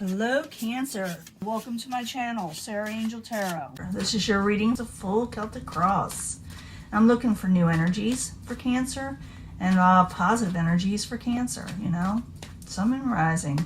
Hello Cancer, welcome to my channel, Sarah Angel Tarot. This is your reading of the full Celtic cross. I'm looking for new energies for Cancer and positive energies for Cancer, you know, Sun and Rising.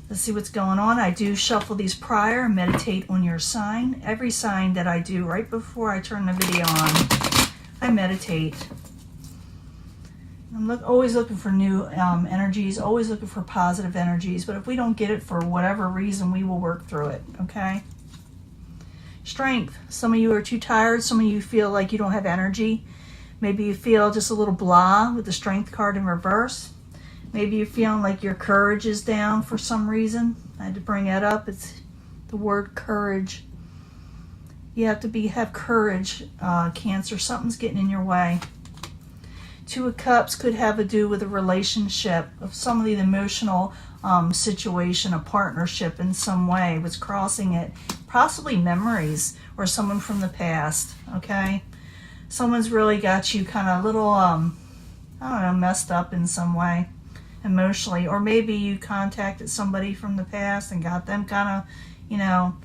Let's see what's going on. I do shuffle these prior and meditate on your sign. Every sign that I do right before I turn the video on, I meditate. I'm always looking for new energies, always looking for positive energies, but if we don't get it for whatever reason, we will work through it, okay? Strength. Some of you are too tired. Some of you feel like you don't have energy. Maybe you feel just a little blah with the Strength card in reverse. Maybe you're feeling like your courage is down for some reason. I had to bring that up. It's the word courage. You have to have courage, Cancer. Something's getting in your way. Two of Cups could have to do with a relationship, of some of the emotional situation, a partnership in some way was crossing it. Possibly memories or someone from the past, okay? Someone's really got you kind of a little, I don't know, messed up in some way emotionally. Or maybe you contacted somebody from the past and got them kind of, you know,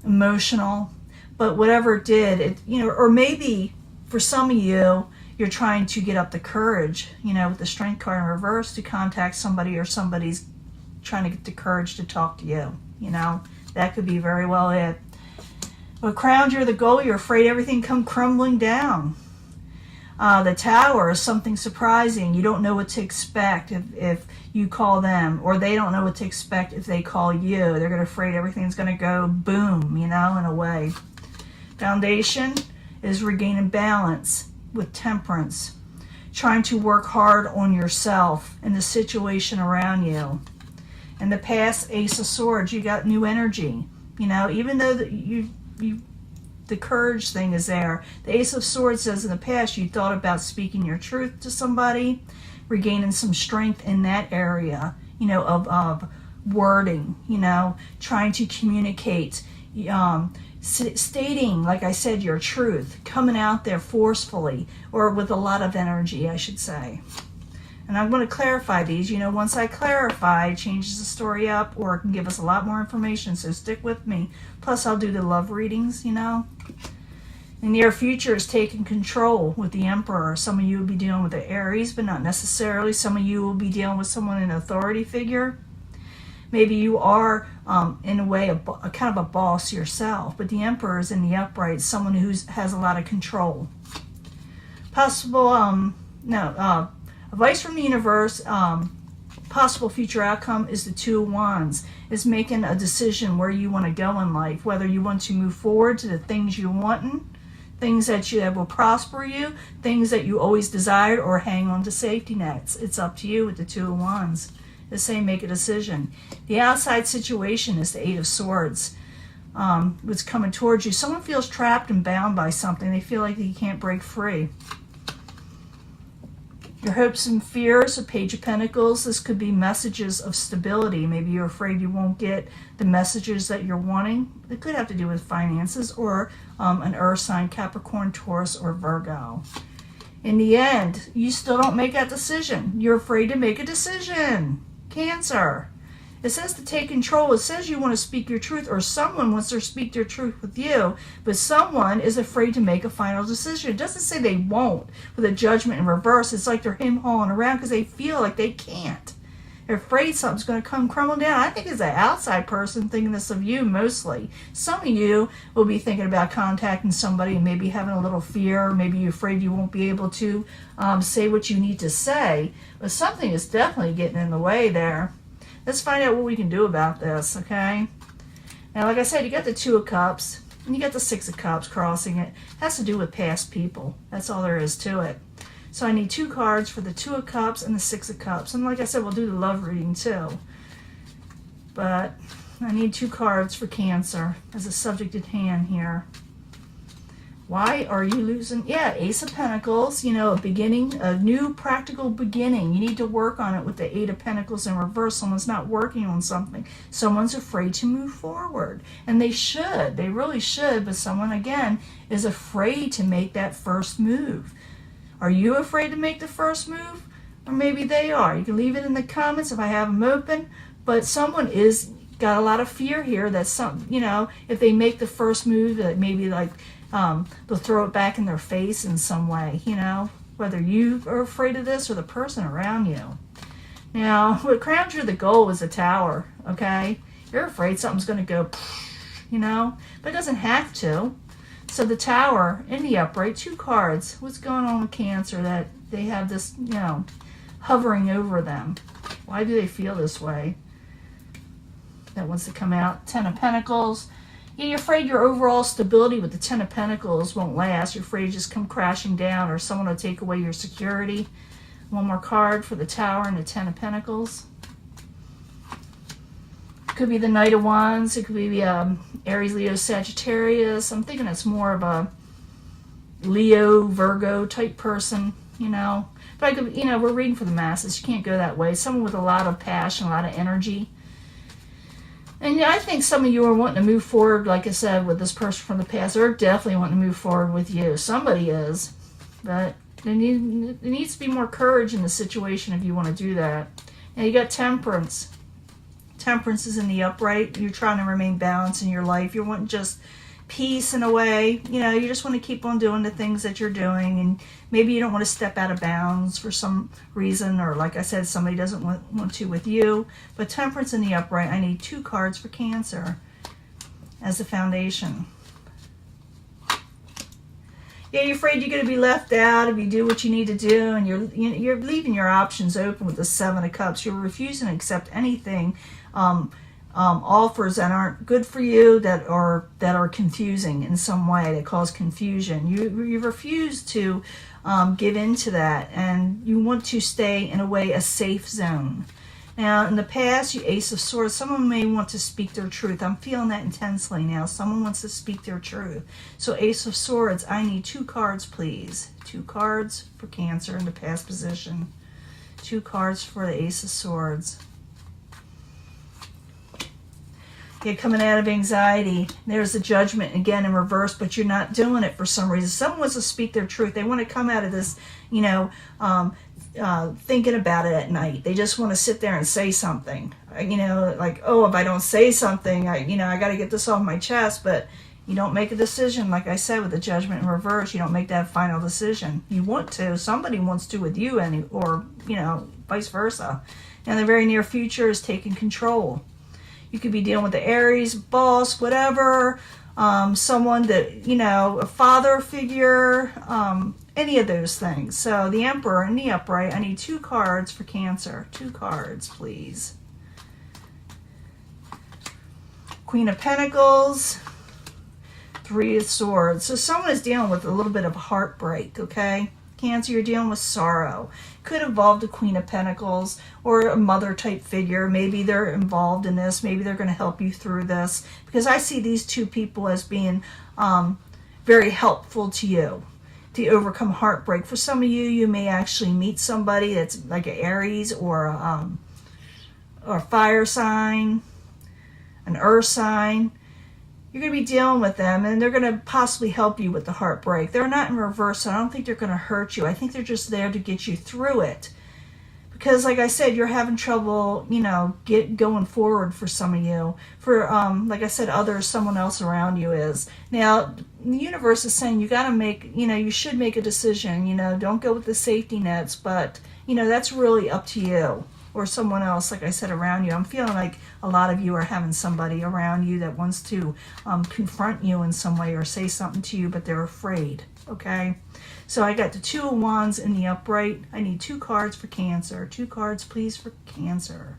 emotional. But whatever it did, it, you know, or maybe for some of you, you're trying to get up the courage, you know, with the Strength card in reverse to contact somebody, or somebody's trying to get the courage to talk to you, you know. That could be very well it. But crowned, you're the goal. You're afraid everything come crumbling down. The Tower is something surprising. You don't know what to expect if you call them, or they don't know what to expect if they call you. They're afraid everything's going to go boom, you know, in a way. Foundation is regaining balance with Temperance, trying to work hard on yourself and the situation around you. In the past, Ace of Swords, you got new energy. You know, even though the courage thing is there, the Ace of Swords says in the past you thought about speaking your truth to somebody, regaining some strength in that area, you know, of wording, you know, trying to communicate, stating, like I said, your truth, coming out there forcefully, or with a lot of energy, I should say. And I'm going to clarify these. You know, once I clarify, it changes the story up, or it can give us a lot more information, so stick with me. Plus, I'll do the love readings, you know. The near future is taking control with the Emperor. Some of you will be dealing with the Aries, but not necessarily. Some of you will be dealing with someone, an authority figure. Maybe you are, in a way, a kind of a boss yourself, but the Emperor is in the upright, someone who has a lot of control. Possible, advice from the universe, possible future outcome is the Two of Wands, is making a decision where you want to go in life, whether you want to move forward to the things you want, things that will prosper you, things that you always desired, or hang on to safety nets. It's up to you with the Two of Wands. The same, make a decision. The outside situation is the Eight of Swords. What's coming towards you. Someone feels trapped and bound by something. They feel like they can't break free. Your hopes and fears, a Page of Pentacles. This could be messages of stability. Maybe you're afraid you won't get the messages that you're wanting. It could have to do with finances, or an earth sign, Capricorn, Taurus, or Virgo. In the end, you still don't make that decision. You're afraid to make a decision. Cancer. It says to take control. It says you want to speak your truth, or someone wants to speak their truth with you, but someone is afraid to make a final decision. It doesn't say they won't with a Judgment in reverse. It's like they're him-hawing around because they feel like they can't. They're afraid something's going to come crumbling down. I think it's an outside person thinking this of you mostly. Some of you will be thinking about contacting somebody and maybe having a little fear. Maybe you're afraid you won't be able to say what you need to say. But something is definitely getting in the way there. Let's find out what we can do about this, okay? Now, like I said, you got the Two of Cups and you got the Six of Cups crossing it. It has to do with past people. That's all there is to it. So I need two cards for the Two of Cups and the Six of Cups. And like I said, we'll do the love reading too. But I need two cards for Cancer as a subject at hand here. Why are you losing? Yeah, Ace of Pentacles, you know, a beginning, a new practical beginning. You need to work on it with the Eight of Pentacles in reverse. Someone's not working on something. Someone's afraid to move forward. And they should. They really should. But someone, again, is afraid to make that first move. Are you afraid to make the first move? Or maybe they are. You can leave it in the comments if I have them open. But someone is got a lot of fear here that some, you know, if they make the first move, that maybe like they'll throw it back in their face in some way, you know, whether you are afraid of this or the person around you. Now, what crowns you the goal is a Tower, okay? You're afraid something's going to go, you know, but it doesn't have to. So the Tower in the upright, 2 cards. What's going on with Cancer that they have this, you know, hovering over them? Why do they feel this way? That wants to come out. 10 of Pentacles. Yeah, you're afraid your overall stability with the 10 of Pentacles won't last. You're afraid to just come crashing down or someone will take away your security. One more card for the Tower and the 10 of Pentacles. Could be the Knight of Wands. It could be Aries, Leo, Sagittarius. I'm thinking it's more of a Leo, Virgo type person, you know. But I could, you know, we're reading for the masses. You can't go that way. Someone with a lot of passion, a lot of energy. And yeah, I think some of you are wanting to move forward, like I said, with this person from the past. They're definitely wanting to move forward with you. Somebody is. But there needs to be more courage in the situation if you want to do that. Now you got Temperance. Temperance is in the upright. You're trying to remain balanced in your life. You want just peace in a way. You know, you just want to keep on doing the things that you're doing. And maybe you don't want to step out of bounds for some reason. Or like I said, somebody doesn't want to with you. But Temperance in the upright, I need 2 cards for Cancer as the foundation. Yeah, you're afraid you're going to be left out if you do what you need to do, and you're leaving your options open with the 7 of Cups. You're refusing to accept anything, offers that aren't good for you, that are confusing in some way, that cause confusion. You refuse to give in to that, and you want to stay in a way a safe zone. Now, in the past, you Ace of Swords, someone may want to speak their truth. I'm feeling that intensely now. Someone wants to speak their truth. So Ace of Swords, I need 2 cards, please. 2 cards for Cancer in the past position. 2 cards for the Ace of Swords. You're coming out of anxiety. There's the Judgment again in reverse, but you're not doing it for some reason. Someone wants to speak their truth. They want to come out of this, you know, thinking about it at night. They just want to sit there and say something, you know, like, oh, if I don't say something, I got to get this off my chest. But you don't make a decision. Like I said, with the Judgment in reverse, you don't make that final decision. You want to. Somebody wants to with you, or, you know, vice versa. And the very near future is taking control. You could be dealing with the Aries, boss, whatever, someone that, you know, a father figure, any of those things. So the Emperor in the upright, I need 2 cards for Cancer. 2 cards, please. Queen of Pentacles, 3 of Swords. So someone is dealing with a little bit of heartbreak, okay? Cancer, you're dealing with sorrow. Could involve the Queen of Pentacles or a mother type figure. Maybe they're involved in this. Maybe they're going to help you through this. Because I see these 2 people as being very helpful to you to overcome heartbreak. For some of you, you may actually meet somebody that's like an Aries or a fire sign, an earth sign. You're going to be dealing with them, and they're going to possibly help you with the heartbreak. They're not in reverse, so I don't think they're going to hurt you. I think they're just there to get you through it. Because, like I said, you're having trouble, you know, going forward for some of you. For, like I said, others, someone else around you is. Now, the universe is saying you got to make, you know, you should make a decision. You know, don't go with the safety nets, but, you know, that's really up to you. Or someone else, like I said, around you. I'm feeling like a lot of you are having somebody around you that wants to confront you in some way or say something to you, but they're afraid, okay? So I got the 2 of Wands in the upright. I need 2 cards for Cancer. 2 cards, please, for Cancer.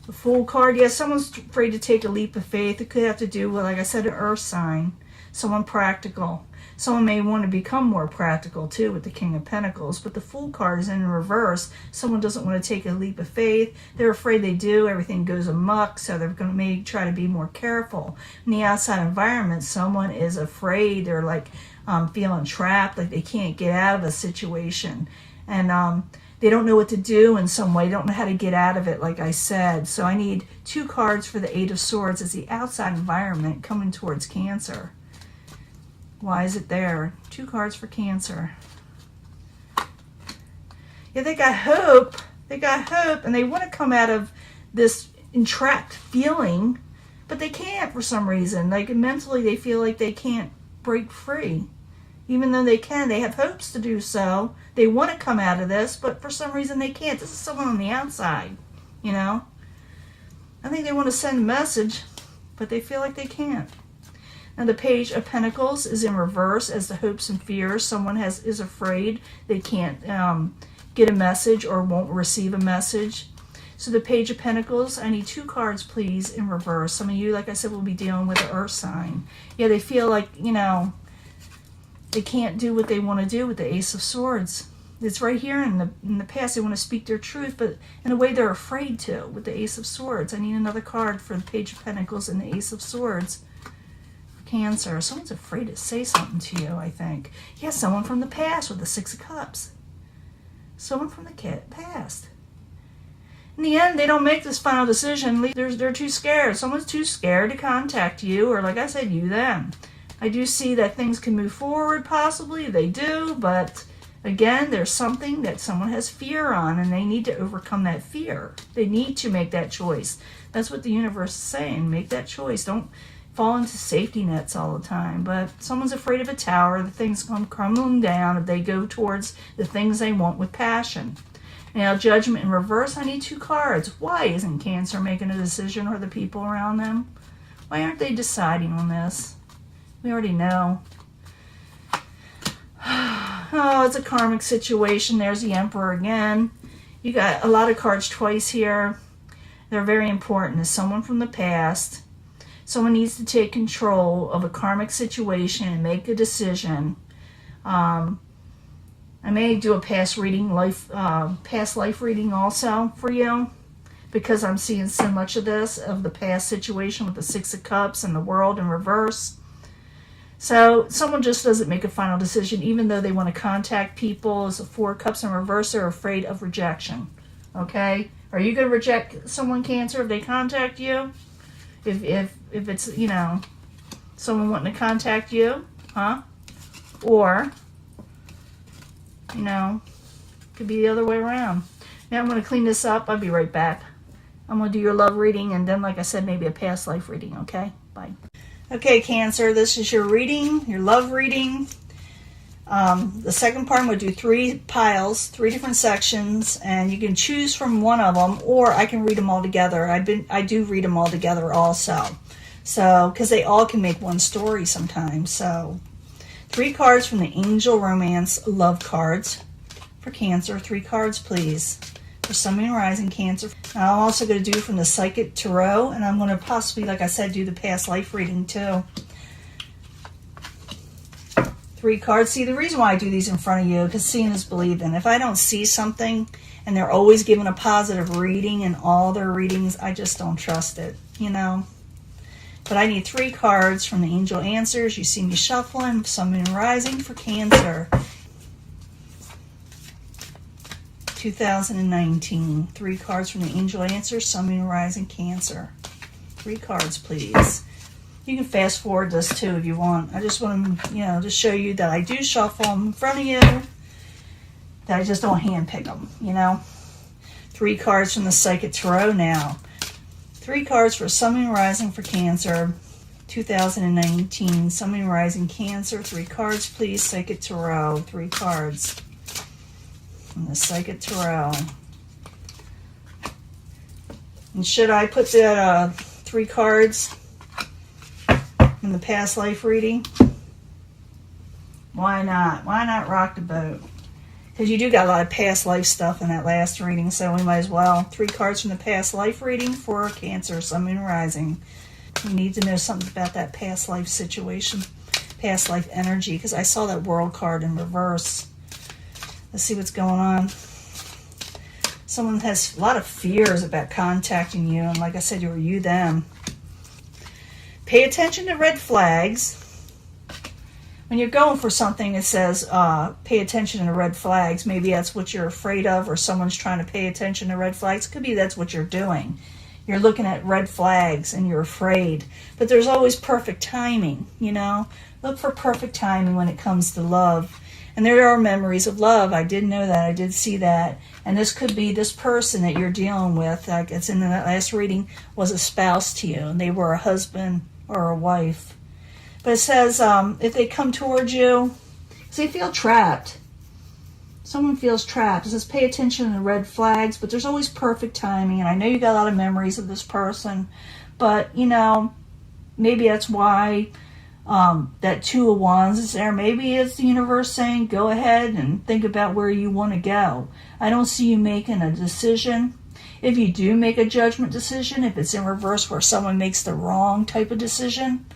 The Fool card, yes, someone's afraid to take a leap of faith. It could have to do with, like I said, an earth sign. Someone practical. Someone may want to become more practical too with the King of Pentacles, but the Fool card is in reverse. Someone doesn't want to take a leap of faith. They're afraid they do. Everything goes amok, so they're going to maybe try to be more careful. In the outside environment, someone is afraid. They're like feeling trapped, like they can't get out of a situation. And they don't know what to do in some way. They don't know how to get out of it, like I said. So I need 2 cards for the 8 of Swords as the outside environment coming towards Cancer. Why is it there? 2 cards for Cancer. Yeah, they got hope. They got hope, and they want to come out of this entrapped feeling, but they can't for some reason. Like mentally, they feel like they can't break free. Even though they can, they have hopes to do so. They want to come out of this, but for some reason they can't. This is someone on the outside, you know. I think they want to send a message, but they feel like they can't. Now the Page of Pentacles is in reverse as the hopes and fears. Someone is afraid they can't get a message or won't receive a message. So the Page of Pentacles, I need 2 cards, please, in reverse. Some of you, like I said, will be dealing with the Earth sign. Yeah, they feel like, you know, they can't do what they want to do with the Ace of Swords. It's right here in the past. They want to speak their truth, but in a way they're afraid to with the Ace of Swords. I need another card for the Page of Pentacles and the Ace of Swords. Cancer. Someone's afraid to say something to you, I think. Yeah, someone from the past with the 6 of Cups. Someone from the past. In the end, they don't make this final decision. They're too scared. Someone's too scared to contact you, or like I said, you them. I do see that things can move forward, possibly. They do, but again, there's something that someone has fear on, and they need to overcome that fear. They need to make that choice. That's what the universe is saying. Make that choice. Don't fall into safety nets all the time. But someone's afraid of a tower. The things come crumbling down if they go towards the things they want with passion. Now, Judgment in reverse, I need 2 cards. Why isn't Cancer making a decision, or the people around them? Why aren't they deciding on this? We already know. Oh, it's a karmic situation. There's the Emperor again. You got a lot of cards twice here. They're very important. There's someone from the past. Someone needs to take control of a karmic situation and make a decision. I may do a past life reading also for you, because I'm seeing so much of this, of the past situation with the 6 of Cups and the World in reverse. So someone just doesn't make a final decision, even though they want to contact people. As the 4 of Cups in reverse, they're afraid of rejection. Okay? Are you going to reject someone, Cancer, if they contact you? If it's, you know, someone wanting to contact you, huh? Or, you know, could be the other way around. Now I'm going to clean this up. I'll be right back. I'm going to do your love reading, and then, like I said, maybe a past life reading, okay? Bye. Okay, Cancer, this is your reading, your love reading. The second part, I'm going to do 3 piles, 3 different sections, and you can choose from one of them, or I can read them all together. I do read them all together also. So, because they all can make one story sometimes. So, 3 cards from the Angel Romance Love cards for Cancer. 3 cards, please, for Sun, Moon, Rising, Cancer. Now, I'm also going to do from the Psychic Tarot, and I'm going to possibly, like I said, do the past life reading too. 3 cards. See, the reason why I do these in front of you, because seeing is believing. If I don't see something, and they're always giving a positive reading in all their readings, I just don't trust it, you know. But I need 3 cards from the Angel Answers. You see me shuffling. Sun, Moon, Rising for Cancer. 2019. 3 cards from the Angel Answers. Sun, Moon, Rising, Cancer. 3 cards, please. You can fast forward this too if you want. I just want to, you know, just show you that I do shuffle them in front of you. That I just don't hand pick them, you know. 3 cards from the Psychic Tarot now. 3 cards for Sun, Moon, Rising for Cancer. 2019. Sun, Moon, Rising, Cancer. 3 cards, please. Psychic Tarot. 3 cards from the Psychic Tarot. And should I put that 3 cards in the past life reading? Why not? Why not rock the boat? Because you do got a lot of past life stuff in that last reading, so we might as well. 3 cards from the past life reading for Cancer, Sun, Moon, Rising. You need to know something about that past life situation, past life energy, because I saw that World card in reverse. Let's see what's going on. Someone has a lot of fears about contacting you, and like I said, you them. Pay attention to red flags. When you're going for something, it says pay attention to red flags. Maybe that's what you're afraid of, or someone's trying to pay attention to red flags. It could be that's what you're doing. You're looking at red flags and you're afraid. But there's always perfect timing, you know. Look for perfect timing when it comes to love. And there are memories of love. I did know that. I did see that. And this could be this person that you're dealing with, like it's in the last reading, was a spouse to you. And they were a husband or a wife. But it says if they come towards you, they feel trapped. Someone feels trapped. It says pay attention to the red flags, but there's always perfect timing. And I know you got a lot of memories of this person. But, you know, maybe that's why that Two of Wands is there. Maybe it's the universe saying, go ahead and think about where you want to go. I don't see you making a decision. If you do make a judgment decision, if it's in reverse where someone makes the wrong type of decision,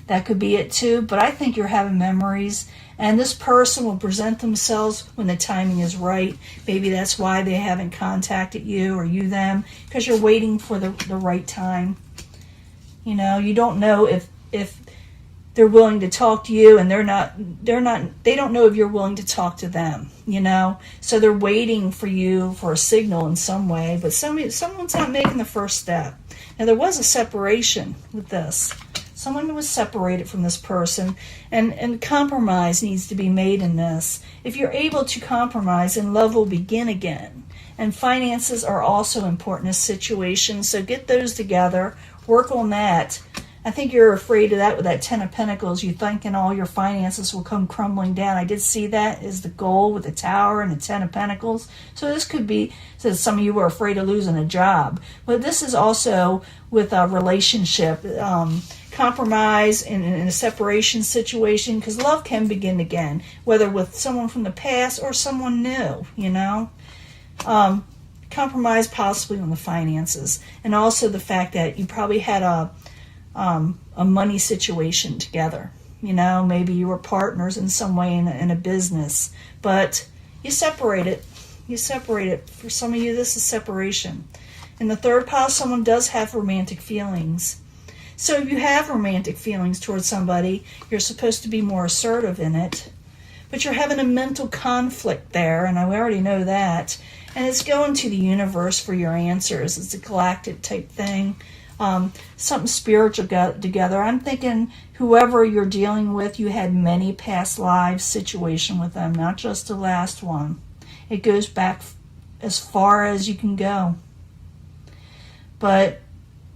that could be it too. But I think you're having memories, and this person will present themselves when the timing is right. Maybe that's why they haven't contacted you or you them, because you're waiting for the right time. You know, you don't know if they're willing to talk to you, and they don't know if you're willing to talk to them, you know. So they're waiting for you for a signal in some way, but someone's not making the first step. Now, there was a separation with this. Someone was separated from this person, and compromise needs to be made in this. If you're able to compromise, then love will begin again. And finances are also important in this situation, so get those together, work on that. I think you're afraid of that with that Ten of Pentacles. You're thinking all your finances will come crumbling down. I did see that as the goal with the Tower and the Ten of Pentacles. So this could be, so some of you were afraid of losing a job. But this is also with a relationship, compromise in a separation situation, because love can begin again, whether with someone from the past or someone new, you know. Compromise possibly on the finances. And also the fact that you probably had a money situation together. You know, maybe you were partners in some way in a business, but you separate it. You separate it. For some of you, this is separation. In the third pile, someone does have romantic feelings. So if you have romantic feelings towards somebody, you're supposed to be more assertive in it. But you're having a mental conflict there, and I already know that. And it's going to the universe for your answers. It's a galactic type thing. Something spiritual got together. I'm thinking whoever you're dealing with, you had many past lives situation with them, not just the last one. It goes back as far as you can go. But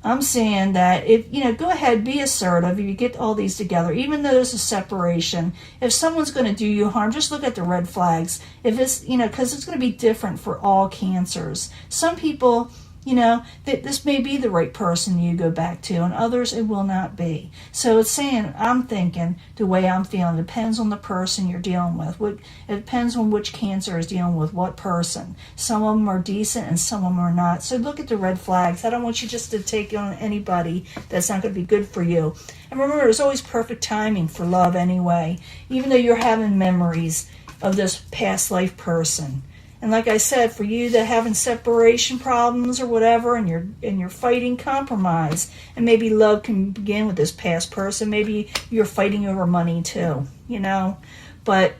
I'm saying that if, you know, go ahead, be assertive. If you get all these together, even though there's a separation, if someone's going to do you harm, just look at the red flags. If it's, you know, because it's going to be different for all cancers. Some people, you know, that this may be the right person you go back to, and others it will not be. So it's saying, I'm thinking, the way I'm feeling, depends on the person you're dealing with. It depends on which cancer is dealing with what person. Some of them are decent and some of them are not. So look at the red flags. I don't want you just to take on anybody that's not going to be good for you. And remember, there's always perfect timing for love anyway, even though you're having memories of this past life person. And like I said, for you that having separation problems or whatever, and you're fighting, compromise, and maybe love can begin with this past person. Maybe you're fighting over money too, you know. But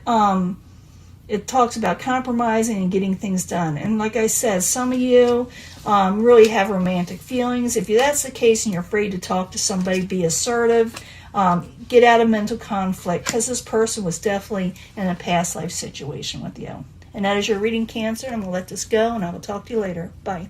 it talks about compromising and getting things done. And like I said, some of you really have romantic feelings. If that's the case and you're afraid to talk to somebody, be assertive. Get out of mental conflict, because this person was definitely in a past life situation with you. And that is your reading, Cancer. I'm going to let this go, and I will talk to you later. Bye.